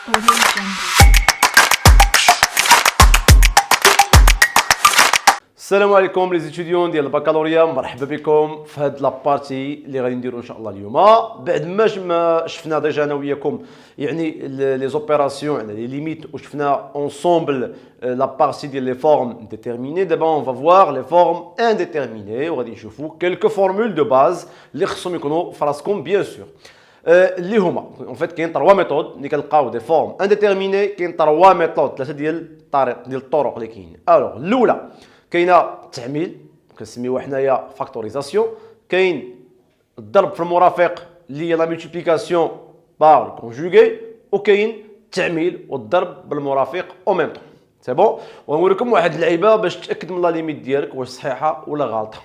Audio Jungle. السلام عليكم لي زيتيديون ديال البكالوريا، مرحبا بكم في هاد لابارتي اللي غادي نديرو ان شاء الله اليوم. بعد ما شفنا ديجا انا وياكم يعني لي زوبيراسيون على لي ليميت وشفنا اونسومبل لا بارتي ديال لي فورم ديتيرميني. دابا اون فا فوار لي فورم انديتيرميني وغادي نشوفو كيلكو فورمول دو باز اللي خصهم يكونوا في راسكم بيان سور. اللي هما اون فيت كاين 3 ميثود اللي كنلقاو دي فورم انديتيرميني. كاين 3 ميثود، 3 ديال الطرق اللي كاينين. الوغ الاولى كاينه التعميل كنسميوها حنايا فاكتوريزاسيون. كاين الضرب في المرافق اللي هي لا مولتيبليكاسيون بار كونجوغي، وكاين التعميل والضرب بالمرافق او ميم طون. سي بون، ونوريكم واحد اللعيبه باش تاكد من لا ليميت ديالك واش صحيحه ولا غلطه.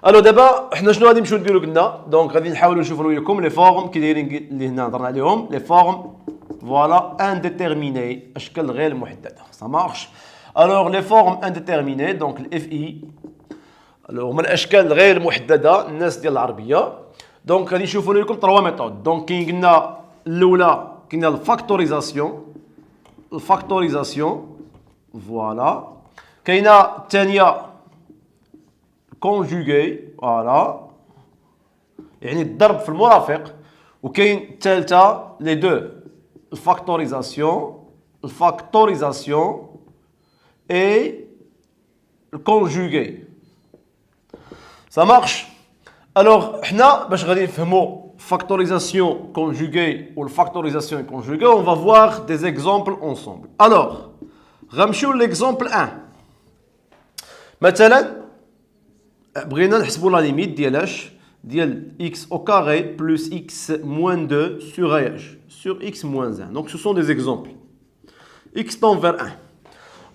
الو دابا حنا شنو غادي نمشيو نديرو قلنا؟ دونك غادي نحاولوا نشوفوا وياكم لي فورم كي دايرين اللي هنا هضرنا عليهم، لي فورم فوالا انديتيرميني، اشكال غير محدده. سا مارش. Alors les formes indéterminées, donc le FI, alors من الاشكال غير محدده الناس ديال العربيه. دونك غادي نشوفوا لكم 3 ميثود. دونك كاين قلنا الاولى كاين الفاكتوريزاسيون فوالا. كاينه الثانيه كونجوغي فوالا يعني الضرب في المرافق. وكاين الثالثه لي دو الفاكتوريزاسيون et le conjugué. Ça marche? Alors, حنا باش غادي نفهموا factorisation conjuguée ou le factorisation conjuguée, on va voir des exemples ensemble. Alors, غنمشيو l'exemple 1. مثلا بغينا نحسبوا لا ليميت ديالاش ديال x au carré plus x moins 2 sur sur x moins 1. Donc ce sont des exemples. x tend vers 1.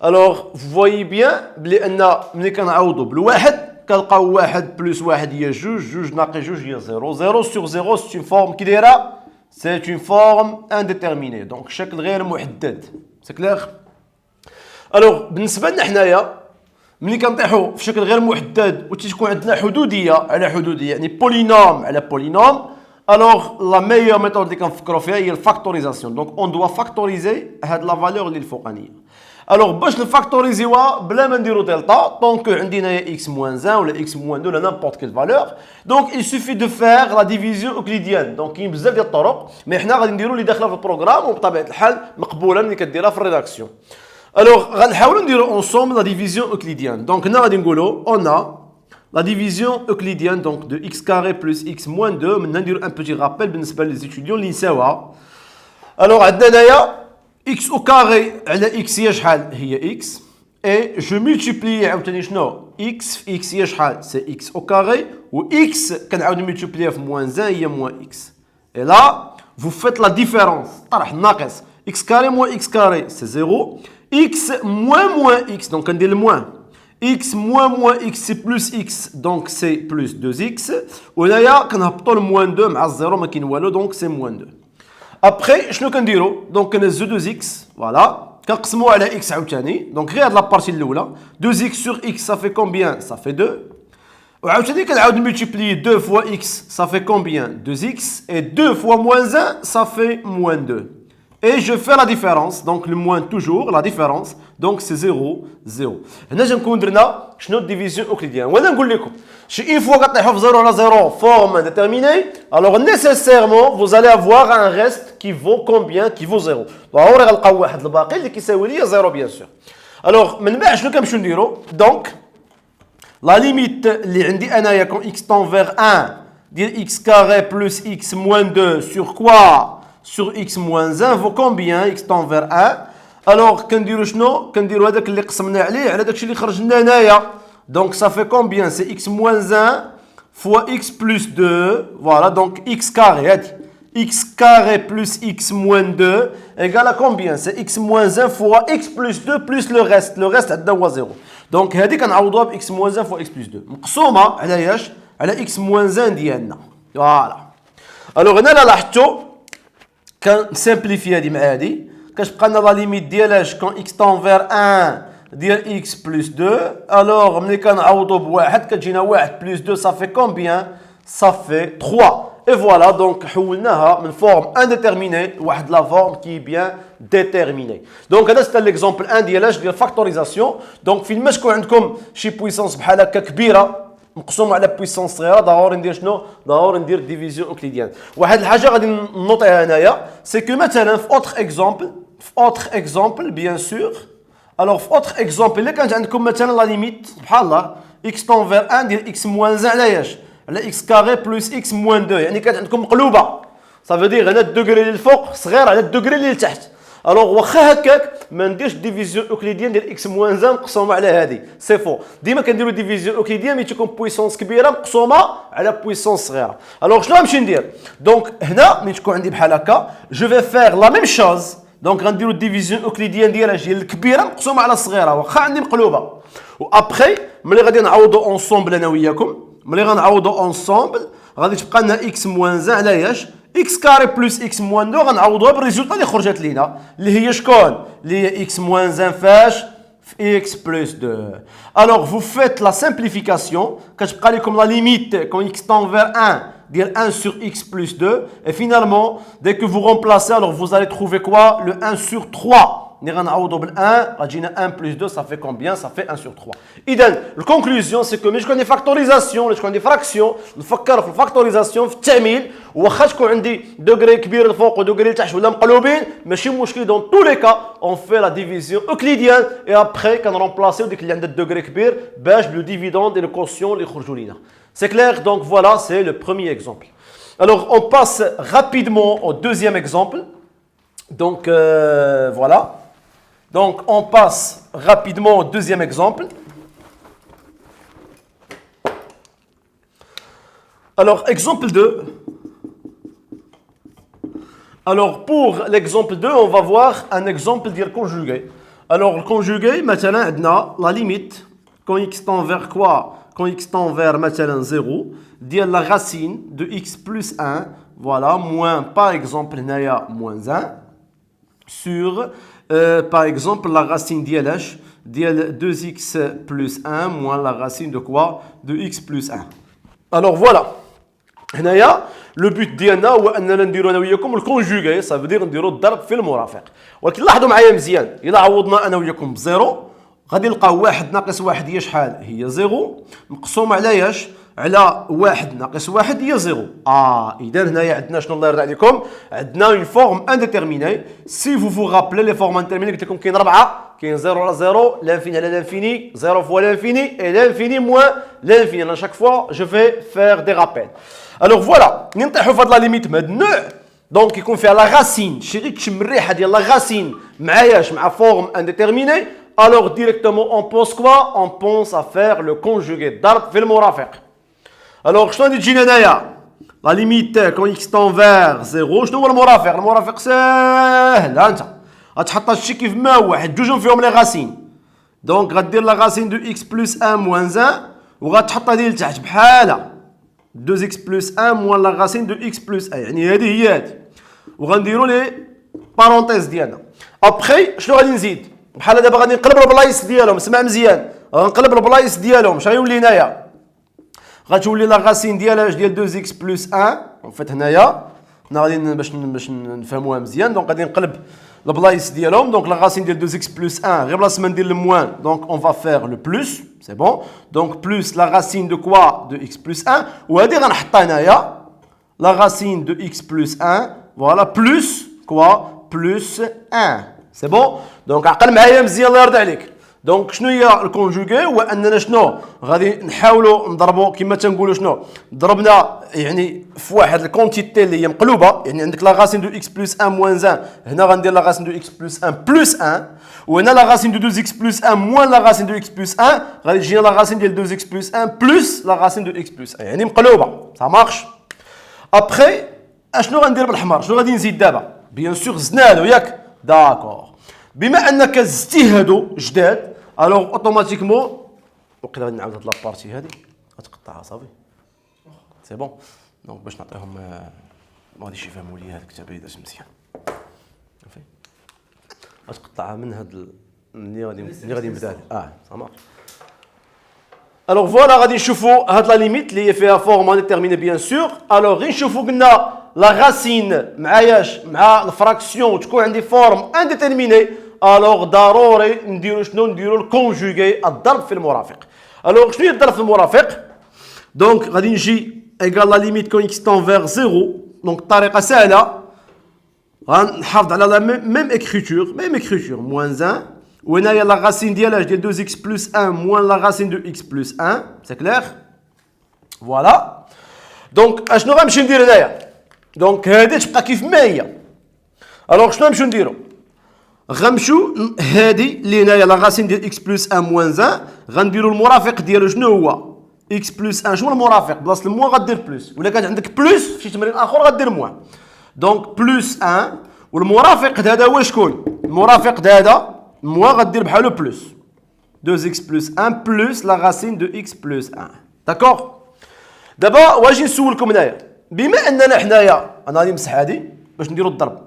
Alors, vous voyez bien بلي ملي كنعوضوا بالواحد كنلقاو واحد بلس واحد هي جوج ناقص جوج هي زيرو. زيرو سور زيرو سي اون فورم كي دايره؟ سي اون فورم انديتيرميني، دونك شكل غير محدد. سي كلير؟ الوغ بالنسبه لنا حنايا ملي كنطيحوا في شكل غير محدد و تكون عندنا حدوديه على حدوديه يعني بولينوم على بولينوم، الوغ لا ميور ميثود اللي كنفكروا فيها هي الفاكتوريزاسيون. دونك اون دوا فاكتوريزي هاد لا فالور اللي الفوقانيه. الوغ باش نفاكتوريزيوها بلا ما نديرو دلتا، دونك عندنا يا x moins 1 ولا x moins 2 ولا نامبورت كيل فالور. دونك il suffit de faire la division euclidienne. دونك كاين بزاف ديال الطرق، مي حنا غادي نديرو اللي داخله في البروغرام وبطبيعه الحال مقبوله ملي كديرها في الريداكسيون. الوغ غنحاولوا نديرو اونصومبل لا ديفيزيون euclidienne. دونك هنا غادي نقولوا اون لا ديفيزيون euclidienne دونك دو x carré plus x moins 2. منا نديرو ان بوتي رابيل بالنسبه للزيتيديون اللي نساوها. الوغ عندنا هنايا x au carré على x هي شحال؟ هي x. et je multiplie عاوتاني شنو؟ x في x هي شحال؟ سي x au carré. و x كنعاود نملتيبليها في موان 1 هي موان x. et là vous faites la différence، طرح الناقص x carré moins x carré c'est 0. x moins x donc كندير الموان. x moins x c'est plus x donc c'est plus 2x. وهنايا كنهبطوا الموان 2 مع الزيرو ما كاين والو donc c'est moins 2. ابخي شنو كنديرو؟ دونك كنهزو 2x فوالا كنقسموها على x عاوتاني. دونك غير هاد لابارتي الاولى 2x سور x صافي كومبيان؟ صافي 2. وعاوتاني كنعاود نملتيبلي 2 فوا x صافي كومبيان؟ 2x. et 2 fois moins 1 صافي moins 2. et je fais la différence donc le moins toujours la différence donc c'est 0 0. هنا جنكون درنا شنو الديفيزيون اوكليديان. وانا نقول لكم شي اون فوا كطيحوا في 0 على 0 forme indéterminée, alors nécessairement vous allez avoir un reste qui vaut combien? qui vaut 0. ضروري غنلقاو واحد الباقي اللي كيساوي ليا 0 بيان سور. alors من بعد شنو كنمشيو نديرو؟ دونك لا ليميت اللي عندي انايا كون x tend vers 1 ديال x carré plus x moins 2 sur quoi? sur x moins 1 vaut combien? x tend vers 1. alors كنديرو شنو؟ كنديرو هذاك اللي قسمنا عليه على داكشي اللي خرج لنا هنايا. donc ça fait combien? c'est x moins 1 fois x plus 2 voilà donc x carré هادي x carré plus x moins 2 égale à combien? c'est x moins 1 fois x plus 2 plus le reste عندنا هو 0. donc هادي كنعوضوها ب x moins 1 fois x plus 2 مقسومه على ياش؟ على x moins 1 ديالنا فوالا. alors هنا لا لاحظتوا كنسامبليفي هادي مع هادي كتبقى لنا لا ليميت ديالاش كون x tend vers 1 ديال x plus 2. alors ملي كنعوضوا بواحد كتجينا 1 plus 2 ça fait combien? ça fait 3. et voilà, donc حولناها من forme indéterminée واحد la forme qui est bien déterminée. Donc هذا c'est l'exemple 1 ديال factorisation. Donc فين ما تكون عندكم شي puissance بحال هكا كبيره مقسومه على بويسونس صغيره ضروري ندير شنو؟ ضروري ندير ديفيزيون اوكليديان. واحد الحاجه غادي نوطيها هنايا سي كو مثلا في اوتر اكزومبل بيان سور. الوغ في اوتر اكزومبل الا كانت عندكم مثلا لا ليميت سبحان الله اكس طونفير 1 ديال اكس موان 1 على اش؟ على اكس كاري بلس اكس موان 2 يعني كانت عندكم مقلوبه. صافي دير هنا الدوغري اللي الفوق صغير على الدوغري اللي لتحت. الوغ واخا هكاك ما نديرش ديفيزيون اوكليديان ديال اكس موان 1 مقسومه على هذه سي فو. ديما كنديروا ديفيزيون اوكليديان ملي تكون بويسونس كبيره مقسومه على بويسونس صغيره. الوغ شنو غنمشي ندير؟ دونك هنا ملي تكون عندي بحال هكا جو في فيغ لا ميم شوز. دونك غنديروا ديفيزيون اوكليديان ديالها ديال الكبيره مقسومه على الصغيره واخا عندي مقلوبه. وابخي ملي غادي نعوضوا اونسومبل انا وياكم ملي غنعوضوا اونسومبل غادي تبقى لنا اكس موان 1 على ياش اكس كاري بلس اكس موان 2 غنعوضوها بالريزولطا اللي خرجت لينا اللي هي شكون؟ اللي هي اكس موان 1 فاش في اكس بلس 2. الوغ فو فيت لا سامبليفيكاسيون كتبقى لكم لا ليميت كون اكس طونفير 1 ديال 1 sur x plus 2 et finalement dès que vous remplacez alors vous allez trouver quoi? Le 1 sur 3. ني غنعوضوا بال 1 غتجينا 1 plus 2 ça fait combien? Ça fait 1 sur 3. اذا الكونكلوزيون سي كو ملي تكون عندي فاكتوريزاسيون ولا تكون عندي فراكسيون نفكر في الفاكتوريزاسيون في التعميل واخا تكون عندي دوغري كبير الفوق ودوغري لتحت ولا مقلوبين ماشي مشكل دون تو لي كا اون في لا ديفيزيون اوكليديان اي ابخي كنرومبلاسيو ديك اللي عندها الدوغري كبير باش بلو ديفيدوند اي لو كوسيون اللي يخرجوا لينا. C'est clair, donc voilà, c'est le premier exemple. Alors, on passe rapidement au deuxième exemple. Donc, voilà. Donc, on passe rapidement au deuxième exemple. Alors, exemple 2. Alors, pour l'exemple 2, on va voir un exemple de conjugué. Alors, le conjugué, maintenant, on a la limite. Quand x tend vers quoi? Quand x tend vers maintenant 0, dire la racine de x plus 1, voilà, moins par exemple moins 1, sur par exemple la racine d'LH, dire 2x plus 1 moins la racine de quoi? De x plus 1. Alors voilà, le but ديالنا هو اننا نديرو انا وياكم الكونجوغي ça veut dire نديرو الضرب في المرافق. ولكن لاحظوا معايا مزيان الا عوضنا انا وياكم بزيرو غادي نلقاو واحد ناقص واحد هي شحال؟ هي زيرو مقسوم على ياش؟ على واحد ناقص واحد هي زيرو. اذا هنايا عندنا شنو الله يرضي عليكم؟ عندنا اون فورم انديتيرميني. سي فو رابلي لي فورم انديتيرميني قلت لكم كاين 4 كاين 0 على 0 لانفيني على لانفيني 0 فوا لانفيني اي لانفيني موان لانفيني. انا شاك فوا جو في فير دي رابيل. الوغ فوالا نطيحوا في هاد لا ليميت من هاد النوع دونك يكون فيها لا غاسين شي غير تشم الريحه ديال لا غاسين معاياش مع فورم انديتيرميني. Alors directement on pense quoi? On pense à faire le conjugué ضرب في المرافق. Alors شنو غادي تجينا هنايا؟ لا ليميت كون x tend vers 0 شنو هو المرافق؟ المرافق ساهل انت غتحط هادشي كيف ما هو حيت جوجهم فيهم لي غاسين. دونك غدير لا غاسين دو x بلس 1 موان 1 وغتحط هادي لتحت بحالها 2x بلس 1 موان لا غاسين دو x بلس 1 يعني هادي هي هادي وغنديروا لي بارونتيز ديالنا. ابخي شنو غادي نزيد؟ بحال دابا غادي نقلب البلايص ديالهم اسمع مزيان غنقلب البلايص ديالهم اش غيولي هنايا؟ غتولي لا غاسين ديالها ديال 2x بلس 1 فات هنايا حنا غادي باش نفهموها مزيان. دونك غادي نقلب البلايص ديالهم. دونك لا غاسين ديال 2x بلس 1 غير بلاصه ما ندير الموان دونك اون فا فير لو بلس سي بون. دونك بلس لا غاسين دو كوا دو x بلس 1 وهادي غنحطها هنايا لا غاسين دو x بلس 1 فوالا بلس كوا بلس 1 سي بون. دونك عقل معايا مزيان الله يرضي عليك. دونك شنو هي الكونجوغي؟ هو اننا شنو غادي نحاولوا نضربوا كما تنقولوا شنو ضربنا يعني في واحد الكونتيتي اللي هي مقلوبه. يعني عندك لا غاسين دو x بلس 1 موان 1 هنا غندير لا غاسين دو x بلس 1 بلس 1 وهنا لا غاسين دو 2x بلس 1 موان لا غاسين دو x بلس 1 غادي تجينا لا غاسين ديال 2x بلس 1 بلس لا غاسين دو x بلس 1 يعني مقلوبه سا مارش. ابخي اشنو غندير بالحمر؟ شنو غادي نزيد دابا؟ بيان سور زدنالو ياك داكور. بما انك زدتي هادو جداد الوغ اوتوماتيكمون وقيلا غادي نعاود هاد لابارتي هادي غتقطعها صافي سي بون. دونك باش نعطيهم ما غاديش يفهموا لي هاد الكتابه داز مزيان صافي غتقطعها من هاد اللي غادي نبدا صافي صافي. Alors voilà, غادي نشوفوا هاد لا ليميت اللي هي فيها فورم انديتيرميني بيان سور. الوغ غير نشوفوا قلنا لا راسين مع الفراكسيون تكون عندي فورم انديتيرميني. الوغ ضروري نديروا شنو؟ نديروا الكونجوغي الضرب في المرافق. الوغ شنو هي الضرب في المرافق؟ دونك غادي نجي ايكال لا ليميت كون اكس تون فيغ زيرو. دونك الطريقه سهله، غنحافظ على لا ميم اكريتور موان 1. وهنايا لا راسين ديال 2x plus 1 moins la racine de x plus 1. C'est clair? Voilà. Donc اشنو غنمشي ندير هنايا؟ دونك هادي تبقى كيف ما هي. الوغ شنو غنمشيو نديرو؟ غنمشيو هادي اللي هنايا لا راسين ديال x plus 1 moins 1 غنديرو المرافق ديالو شنو هو؟ x plus 1. شنو المرافق؟ بلاصه الموان غدير بلس، ولا كان عندك بلس في شي تمرين اخر غدير موان. دونك بلس 1 والمرافق هذا هو شكون؟ المرافق هذا moi غدير بحالو بلس 2x plus 1 plus la racine de x plus 1. d'accord. دابا واجي نسولكم هنايا، بما اننا حنايا انا غادي نمسح هادي باش نديرو الضرب،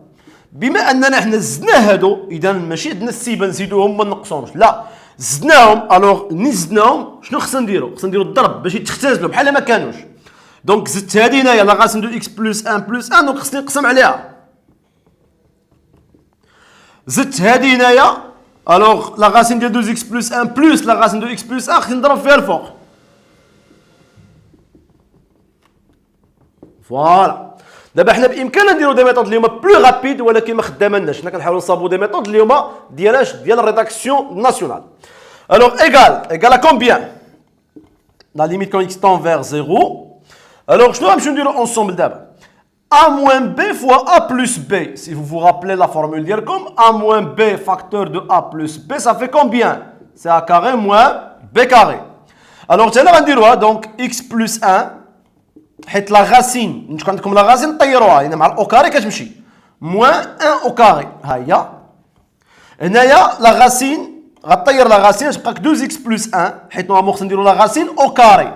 بما اننا حنا زدنا هادو اذا ماشي عندنا السيبه نزيدوهم ما نقصوهمش، لا زدناهم. الوغ ملي زدناهم شنو خصنا نديرو؟ خصنا نديرو الضرب باش يتختزلوا بحال ما كانوش. دونك زدت هادي هنايا لا راسين دو x plus 1 plus 1 دونك خصني نقسم عليها. زدت هادي هنايا alors la racine de 2x plus 1 plus la racine de x plus 1 خصني نضرب فيها الفوق. فوالا. دابا حنا بامكاننا نديرو دي ميثود اللي هما بلو رابيد ولكن ما خدامناش. حنا كنحاولوا نصاوبوا دي ميثود اللي هما ديال الريداكسيون ناسيونال. alors égal à combien la limite quand x tend vers 0. alors شنو غنمشيو نديرو ensemble دابا؟ A moins B fois A plus B. Si vous vous rappelez la formule d'IRCOM, A moins B facteur de A plus B, ça fait combien? C'est A carré moins B carré. Alors, tu vas dire, donc X plus 1, c'est la racine. Comme la racine, tu vas dire, au carré, qu'est-ce que c'est? Moins 1 au carré. Haya. Et là, la racine, tu vas dire la racine, je crois que 2X plus 1, c'est la racine au carré.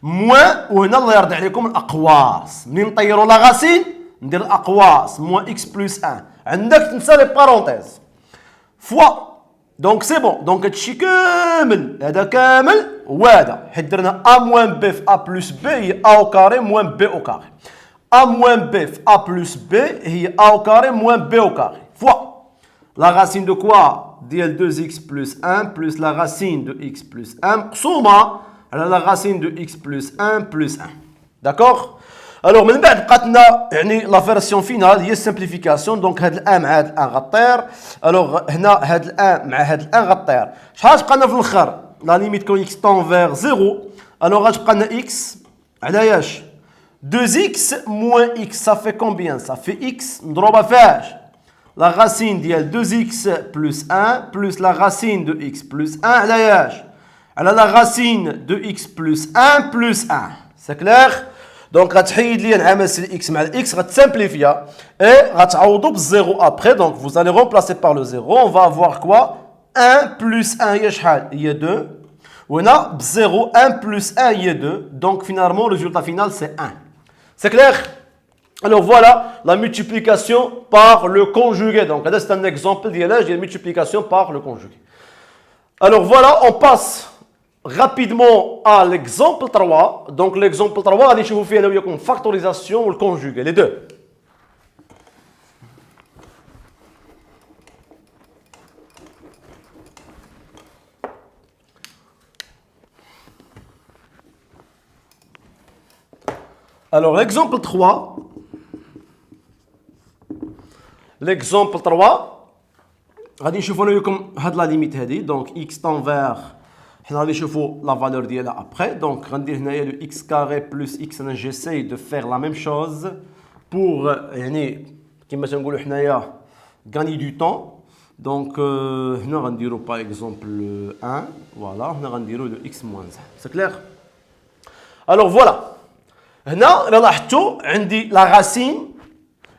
موان وهنا الله يرضي عليكم الاقواس. منين نطيروا لا غاسين ندير الاقواس موان اكس بلس 1. عندك تنسى لي بارونتيز فوا. دونك سي بون. دونك هادشي كامل هذا كامل وهذا حيت درنا ا موان بي في ا بلس بي هي ا او كاري موان بي او كاري. ا موان بي في ا بلس بي هي ا او كاري موان بي او كاري فوا لا غاسين دو كوا ديال 2x بلس 1 بلس لا غاسين دو x بلس 1 مقسومه على la racine de x plus 1 plus 1. D'accord. Alors من بعد بقات لنا يعني لا فيرسيون فينال هي السمبليفيكاسيون. دونك هاد الان مع هاد الان غطير. الوغ هنا هاد الان مع هاد الان غطير. شحال تبقى لنا في الاخر؟ لا ليميت كون x tend vers 0. الوغ غتبقى لنا x على ياش 2x moins x. ça fait combien? ça fait x مضروبه فاش؟ la racine ديال 2x plus 1 plus la racine de x plus 1 على ياش؟ على la racine de x plus 1 plus 1. C'est clair. Donc غتحيد لي نعامل x مع x غتسامبليفيا et غتعوضوا بالزيرو après. donc vous allez remplacer par le 0. on va avoir quoi? 1 plus 1 هي شحال؟ هي 2. وهنا بالزيرو 1 plus 1 هي 2. donc finalement le résultat final c'est 1. C'est clair. Alors voilà la multiplication par le conjugué. donc là c'est un exemple ديال multiplication par le conjugué. Alors voilà, on passe rapidement à l'exemple 3. Donc l'exemple 3, غادي نشوفوا فيه انا وياكم factorisation ou le conjugué, les deux. Alors l'exemple 3. L'exemple 3 غادي نشوفوا انا وياكم هاد لا ليميت هادي. دونك x tend vers حنا غادي نشوفوا لا فالور ديالها ابري. دونك غندير هنايا لو x كاري بلس x. انا جيساي دو فير لا ميم شوز بور يعني كيما تنقولوا حنايا غاني دو طون. دونك هنا غنديروا باغ اكزومبل 1 فوالا. هنا غنديروا لو x موان 1. سي كلير. الوغ فوالا هنا الا لاحظتوا عندي لا راسين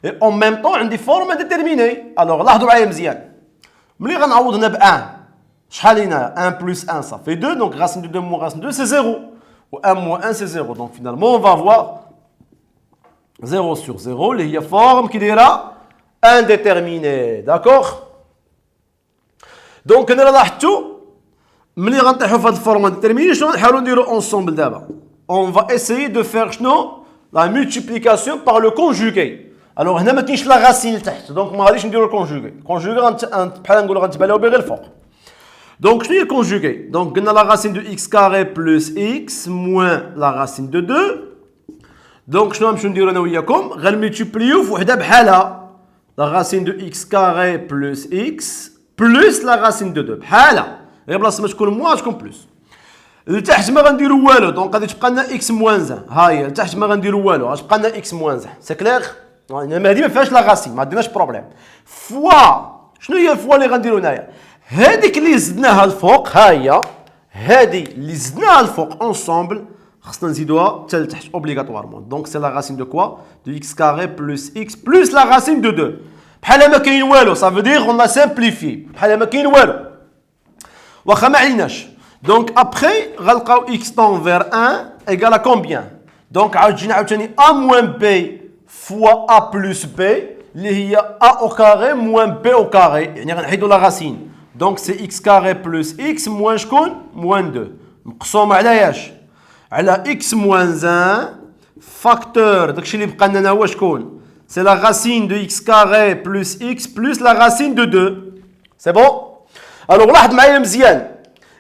اي اون ميم طون عندي فورم ديتيرميني. الوغ لاحظوا معايا مزيان ملي غنعوض هنا ب 1 شحال هنا 1 plus 1 ça fait 2. donc racine de 2 moins racine de 2 c'est 0. ou 1 moins 1 c'est 0. donc finalement on va avoir 0 sur 0 اللي هي forme qui دايره indéterminée. d'accord. donc هنا لاحظتوا ملي غنطيحوا في هاد الفورم انديتيرميني شنو نحاولوا نديروا ensemble دابا. On va essayer de faire شنو la multiplication par le conjugué. Alors هنا ما كاينش لا غاسين لتحت دونك ما غاديش نديروا الكونجوغي. الكونجوغي بحال نقولوا غنتباليو به غير الفوق. دونك شنو هي الكونجوغي؟ دونك قلنا لا غاسين دو اكس كاري بلس اكس موان لا غاسين دو 2. دونك شنو غنمشيو نديرو انا وياكم؟ غنملتيبليو في وحده بحالها لا غاسين دو اكس كاري بلس اكس بلس لا غاسين دو 2 بحالها غير بلاصه ما تكون موان تكون بلس. لتحت ما غنديرو والو دونك غادي تبقى لنا اكس موان زان. ها هي لتحت ما غنديرو والو غتبقى لنا اكس موان زان. سي كلير؟ هذه ما فيهاش لا غاسين ما عندناش بروبليم. فوا شنو هي الفوا اللي غنديرو هنايا؟ هذيك اللي زدناها الفوق ها هي هذه اللي زدناها الفوق اونسومبل خصنا نزيدوها حتى لتحت اوبليغاتوارمون. دونك سي لا غاسين دو كوا؟ دو اكس كاري بلس اكس بلس لا غاسين دو 2 بحال ما كاين والو. صافو دير اون سامبليفي بحال ما كاين والو واخا ما عليناش. دونك ابخي غنلقاو اكس طون فير 1 ايكال ا كومبيان. دونك عاود جينا عاوتاني ا موان بي فوا ا بلس بي اللي هي ا او كاري موان بي او كاري يعني غنحيدو لا غاسين. دونك سي اكس كاري بلس اكس موان شكون؟ موان 2 مقسومه على ياش؟ على اكس موان 1 فاكتور داكشي اللي بقى لنا هو شكون؟ سي لا غاسين دو اكس كاري بلس اكس بلس لا غاسين دو 2. سي بون؟ الوغ لاحظ معايا مزيان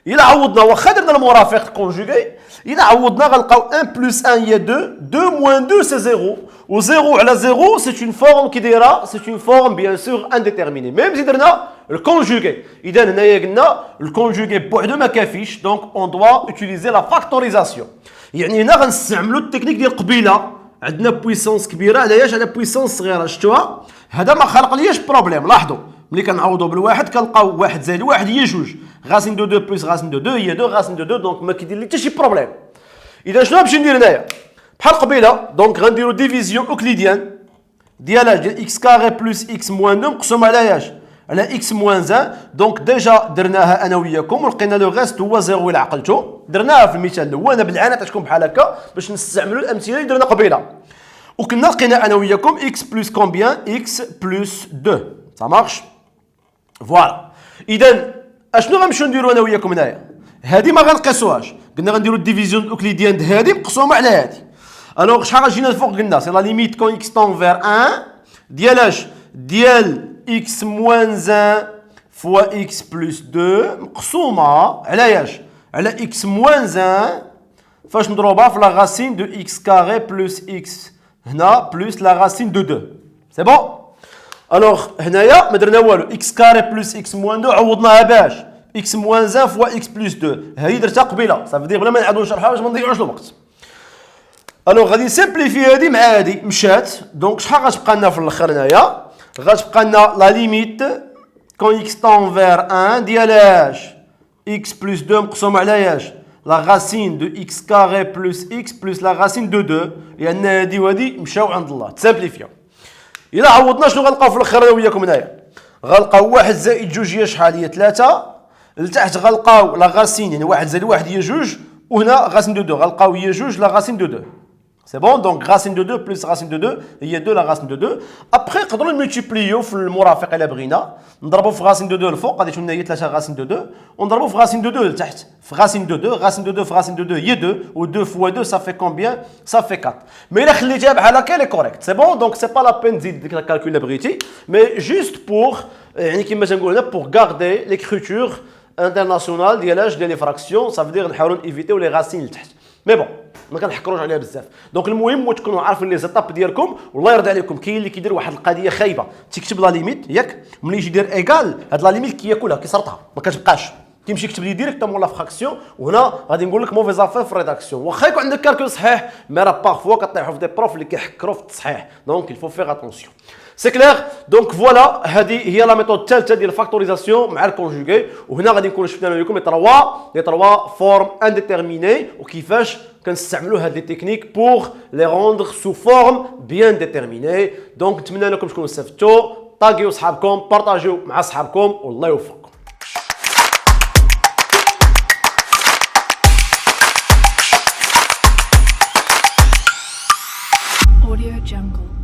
إلا عوضنا واخا درنا المرافق كونجوغي إلا عوضنا غنلقاو 1 بلس 1 هي 2 2 موان 2 سي 0 و 0 على 0 سي اون فورم كي دايره سي اون فورم بيان سور انديتيرميني ميم زي درنا الكونجوغي. إذا هنايا قلنا الكونجوغي بوحدو ما كافيش دونك اون دوا اوتيليزي لا فاكتوريزاسيون. يعني هنا غنستعملوا التكنيك ديال قبيله عندنا بويسونس كبيره علاش على بويسونس صغيره شفتوها. هذا ما خلق ليش بروبليم. لاحظوا ملي كنعوضوا بالواحد كنلقاو واحد زائد واحد هي جوج غاسين دو 2 بلس غاسين دو 2 هي 2 غاسين دو 2 دونك ما كيدير لي حتى شي بروبليم. اذا شنو غنمشي ندير هنايا بحال قبيله دونك غنديروا ديفيزيون اوكليديان ديال اكس كاري بلس اكس موان 2 مقسوم على ياش؟ على اكس موان 1. دونك ديجا درناها انا وياكم ولقينا لو غيست هو 0 الا عقلتو. درناها في المثال الاول انا بالعانه تكون بحال هكا باش نستعملوا الامثله اللي درنا قبيله. وكنا لقينا انا وياكم اكس بلس كومبيان اكس بلس 2 ça marche. فوالا اذا اشنو غنمشيو نديرو انا وياكم هنايا؟ هادي ما غنقيسوهاش قلنا غنديرو الديفيزيون الاوكليديان هادي مقسومه على هادي. الوغ شحال غنجينا الفوق قلنا سي لا ليميت كون اكس طون فير 1 ديال اش؟ ديال اكس موان 1 فوا اكس بلس 2 مقسومه على ياش؟ على اكس موان 1 فاش نضربها في لا غاسين دو اكس كاري بلس اكس هنا بلس لا غاسين دو 2. سي بون. الوغ هنايا ما درنا والو اكس كاري بلس اكس موان 2 عوضناها باش اكس موان 1 فوا اكس بلس 2 هذه درتها قبيله صافي دير بلا ما نعاودو نشرحها باش ما نضيعوش الوقت. الوغ غادي نسامبليفي هذه مع هذه مشات دونك شحال غتبقى لنا في الاخر هنايا؟ غتبقى لنا لا ليميت كون اكس طون فير 1 ديال اش؟ اكس بلس 2 مقسوم على ياش؟ لا غاسين دو اكس كاري بلس اكس بلس لا غاسين دو 2 لان هذه وهذه مشاو عند الله تسامبليفيو. إلا عوضنا شنو غنلقاو في الاخر انا وياكم هنايا؟ غنلقاو 1 زائد 2 هي شحال؟ هي 3. لتحت غنلقاو لا غاسين يعني 1 زائد 1 هي 2 وهنا غاسين دو 2 غنلقاو هي 2 لا غاسين دو 2. سي بون دونك غاسين دو 2 بلس غاسين دو 2 هي 2 لا غاسين دو 2. ابخي نقدروا نملتيبليو في المرافق الا بغينا نضربوا في غاسين دو 2 الفوق غادي تكون هي 3 غاسين دو 2 ونضربوا في غاسين دو 2 لتحت في غاسين دو 2 غاسين دو 2 في غاسين دو 2 هي 2 و 2 فوا 2 صافي كومبيان؟ صافي 4. مي الا خليتيها بحال هكا لي كوريكت سي بون دونك سي با لا بين تزيد ديك الكالكول الا بغيتي مي جوست بور يعني كيما تنقولوا هنا بور غاردي ليكريتور انترناسيونال ديال لي فراكسيون صافي دير نحاولوا ايفيتيو لي غاسين لتحت مي بون ما كنحكروش عليها بزاف. دونك المهم هو تكونوا عارفين لي زيتاب ديالكم والله يرضي عليكم. كاين اللي كيدير واحد القضيه خايبه تكتب لا ليميت ياك ملي يجي يدير ايكال هاد لا ليميت كياكلها كيسرطها ما كتبقاش كيمشي يكتب لي ديريكتومون لا فراكسيون وهنا غادي نقول لك موفيز افير في الريداكسيون واخا يكون عندك كالكول صحيح مي راه بارفوا كطيحوا في دي بروف اللي كيحكروا في التصحيح دونك الفو فيغ اتونسيون. سي كلير دونك فوالا هذه هي لا ميثود الثالثه ديال الفاكتوريزاسيون مع الكونجوغي وهنا غادي نكون شفنا لكم لي تروا فورم انديتيرميني وكيفاش كنستعملوا هاد لي تكنيك بور لي روندر سو فورم بيان ديتيرميني. دونك نتمنى انكم تكونوا استفدتوا طاقيو صحابكم بارطاجيو مع صحابكم والله يوفقكم. Audio Jungle.